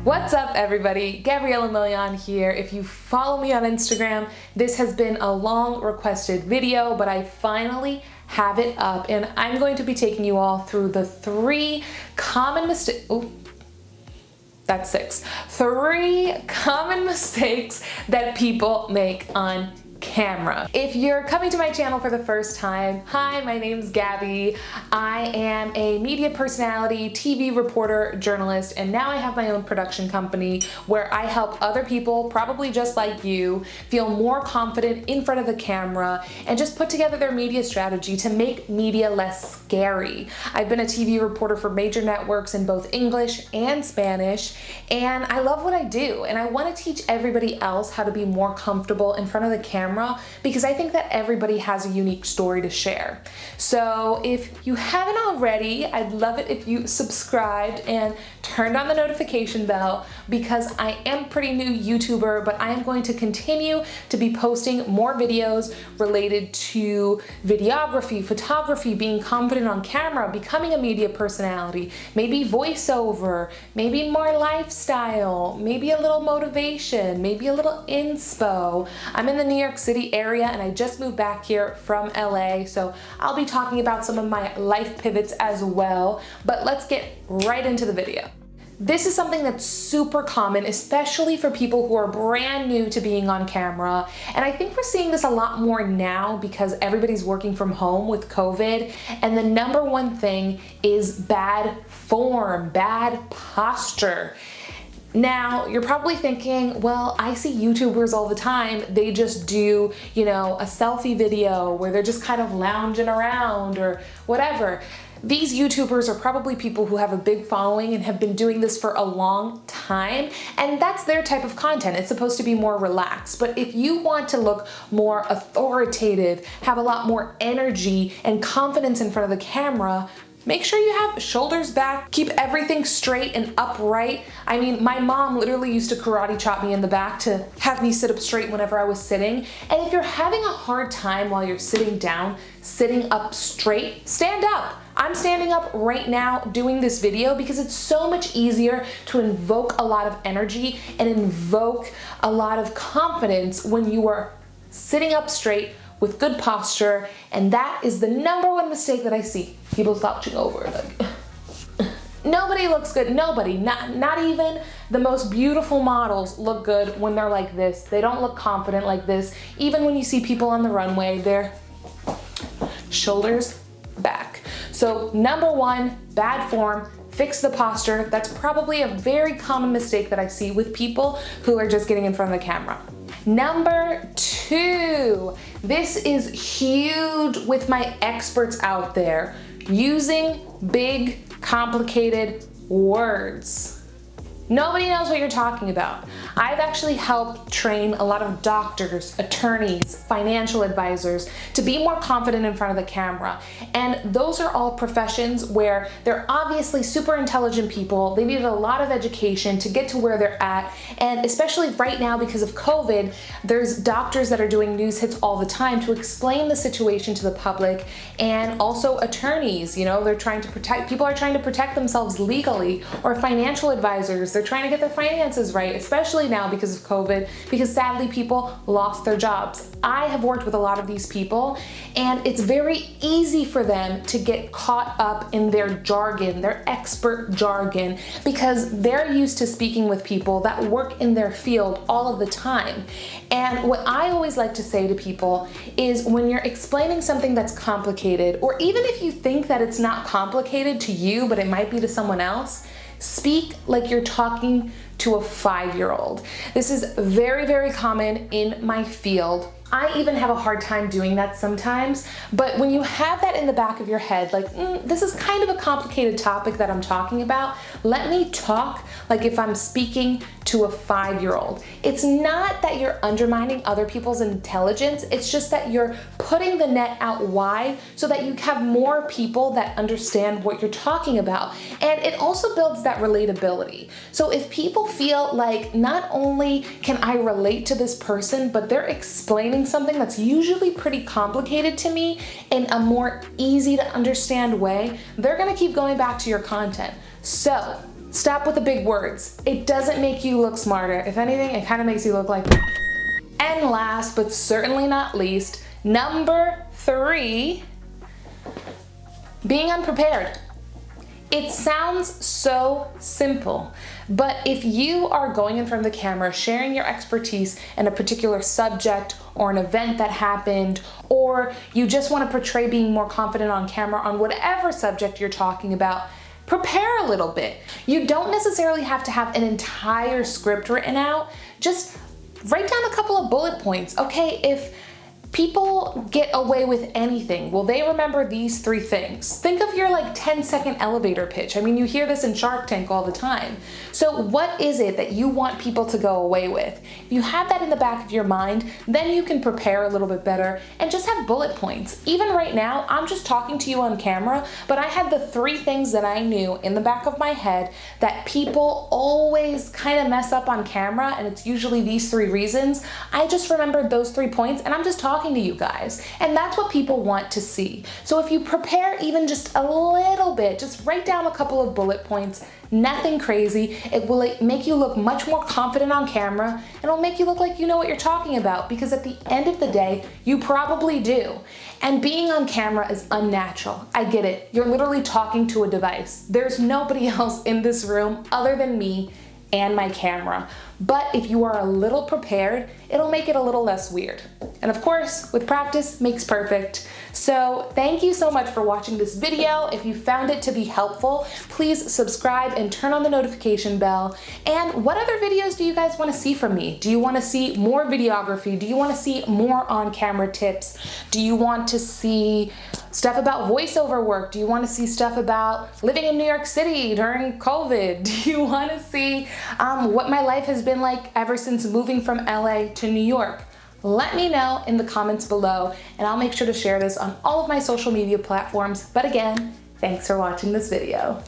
What's up everybody? Gabriela Milian here. If you follow me on Instagram, this has been a long requested video, but I finally have it up and I'm going to be taking you all through the three common mistakes. That's six. Three common mistakes that people make on camera. If you're coming to my channel for the first time, hi, my name's Gabby. I am a media personality, TV reporter, journalist, and now I have my own production company where I help other people, probably just like you, feel more confident in front of the camera and just put together their media strategy to make media less scary. I've been a TV reporter for major networks in both English and Spanish, and I love what I do, and I want to teach everybody else how to be more comfortable in front of the camera because I think that everybody has a unique story to share. So if you haven't already, I'd love it if you subscribed and turned on the notification bell because I am a pretty new YouTuber, but I am going to continue to be posting more videos related to videography, photography, being confident on camera, becoming a media personality, maybe voiceover, maybe more lifestyle, maybe a little motivation, maybe a little inspo. I'm in the New York City area and I just moved back here from LA, so I'll be talking about some of my life pivots as well, but let's get right into the video. This is something that's super common, especially for people who are brand new to being on camera. And I think we're seeing this a lot more now because everybody's working from home with COVID. And the number one thing is bad form, bad posture. Now, you're probably thinking, well, I see YouTubers all the time. They just do, a selfie video where they're just kind of lounging around or whatever. These YouTubers are probably people who have a big following and have been doing this for a long time, and that's their type of content. It's supposed to be more relaxed. But if you want to look more authoritative, have a lot more energy and confidence in front of the camera, make sure you have shoulders back, keep everything straight and upright. I mean, my mom literally used to karate chop me in the back to have me sit up straight whenever I was sitting. And if you're having a hard time while you're sitting down, sitting up straight, stand up. I'm standing up right now doing this video because it's so much easier to invoke a lot of energy and invoke a lot of confidence when you are sitting up straight with good posture, and that is the number one mistake that I see. People slouching over, like, nobody looks good, nobody, not even the most beautiful models look good when they're like this. They don't look confident like this. Even when you see people on the runway, their shoulders back. So number one, bad form, fix the posture. That's probably a very common mistake that I see with people who are just getting in front of the camera. Number two, this is huge with my experts out there, using big, complicated words. Nobody knows what you're talking about. I've actually helped train a lot of doctors, attorneys, financial advisors to be more confident in front of the camera. And those are all professions where they're obviously super intelligent people. They needed a lot of education to get to where they're at. And especially right now because of COVID, there's doctors that are doing news hits all the time to explain the situation to the public, and also attorneys, they're trying to protect, people are trying to protect themselves legally, or financial advisors. They're trying to get their finances right, especially now because of COVID, because sadly people lost their jobs. I have worked with a lot of these people, and it's very easy for them to get caught up in their jargon, their expert jargon, because they're used to speaking with people that work in their field all of the time. And what I always like to say to people is when you're explaining something that's complicated, or even if you think that it's not complicated to you, but it might be to someone else, speak like you're talking to a 5-year-old. This is very, very common in my field. I even have a hard time doing that sometimes, but when you have that in the back of your head, like, this is kind of a complicated topic that I'm talking about, let me talk like if I'm speaking to a 5-year-old. It's not that you're undermining other people's intelligence, it's just that you're putting the net out wide so that you have more people that understand what you're talking about. And it also builds that relatability. So if people feel like not only can I relate to this person, but they're explaining something that's usually pretty complicated to me in a more easy to understand way, they're gonna keep going back to your content. So Stop with the big words. It doesn't make you look smarter. If anything, it kind of makes you look like. And last, but certainly not least, number 3, being unprepared. It sounds so simple, but if you are going in front of the camera, sharing your expertise in a particular subject or an event that happened, or you just want to portray being more confident on camera on whatever subject you're talking about, prepare a little bit. You don't necessarily have to have an entire script written out. Just write down a couple of bullet points. Okay, if people get away with anything, will they remember these 3 things? Think of your like 10-second elevator pitch. I mean, you hear this in Shark Tank all the time. So what is it that you want people to go away with? If you have that in the back of your mind, then you can prepare a little bit better and just have bullet points. Even right now, I'm just talking to you on camera, but I had the 3 things that I knew in the back of my head that people always kind of mess up on camera, and it's usually these 3 reasons. I just remembered those 3 points, and I'm just talking to you guys, and that's what people want to see. So if you prepare even just a little bit, just write down a couple of bullet points, nothing crazy, it will make you look much more confident on camera, and it'll make you look like you know what you're talking about, because at the end of the day, you probably do. And being on camera is unnatural. I get it. You're literally talking to a device. There's nobody else in this room other than me and my camera. But if you are a little prepared, it'll make it a little less weird. And of course, with practice makes perfect. So thank you so much for watching this video. If you found it to be helpful, please subscribe and turn on the notification bell. And what other videos do you guys want to see from me? Do you want to see more videography? Do you want to see more on-camera tips? Do you want to see stuff about voiceover work? Do you want to see stuff about living in New York City during COVID? Do you want to see what my life has been like ever since moving from LA to New York? Let me know in the comments below, and I'll make sure to share this on all of my social media platforms. But again, thanks for watching this video.